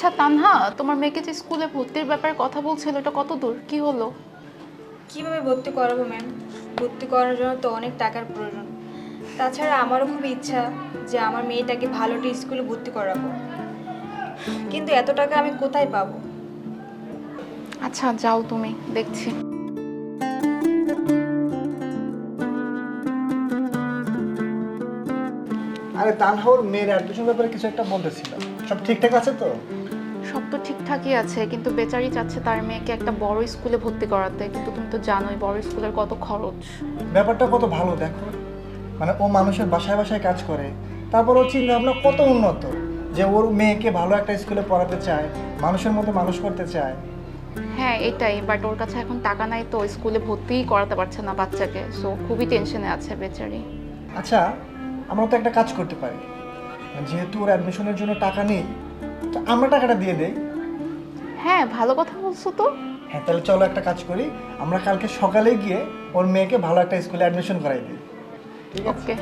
আচ্ছা তানহা, তোমার মেয়েকে যে স্কুলে ভর্তির ব্যাপারে কথা বলছিল, এটা কত দূর, কি হলো? কিভাবে ভর্তি করাবো ম্যাম? ভর্তি করার জন্য তো অনেক টাকার প্রয়োজন। তাছাড়া আমারও খুব ইচ্ছা যে আমার মেয়েটাকে ভালো একটা স্কুলে ভর্তি করাবো, কিন্তু এত টাকা আমি কোথায় পাবো? আচ্ছা যাও, তুমি দেখছি। আরে তানহাওর মেয়ের অ্যাডমিশন ব্যাপারে কিছু একটা বলতেছিল, সব ঠিকঠাক আছে তো? সব তো ঠিকঠাকই আছে, কিন্তু বেচারি চাচ্ছে তার মেয়েকে একটা বড় স্কুলে ভর্তি করাতে, কিন্তু তুমি তো জানোই বড় স্কুলের কত খরচ। ব্যাপারটা কত ভালো দেখো, মানে ও মানুষের বাসায় বাসায় কাজ করে, তারপর ওর চিন্তা ভাবনা কত উন্নত যে ওর মেয়েকে ভালো একটা স্কুলে পড়াতে চায়, মানুষের মতো মানুষ করতে চায়। হ্যাঁ এটাই, বাট ওর কাছে এখন টাকা নাই তো স্কুলে ভর্তিই করাতে পারছে না বাচ্চাকে, সো খুবই টেনশনে আছে বেচারি। আচ্ছা, আমরা তো একটা কাজ করতে পারি, যেহেতু ওর অ্যাডমিশনের জন্য টাকা নেই, তো আমরা টাকাটা দিয়ে দেই। হ্যাঁ ভালো কথা বলছো তো। হ্যাঁ, তাহলে চলো একটা কাজ করি, আমরা কালকে সকালে গিয়ে ওর মেয়েকে ভালো একটা স্কুলে অ্যাডমিশন করাই দিই। ঠিক আছে? ওকে।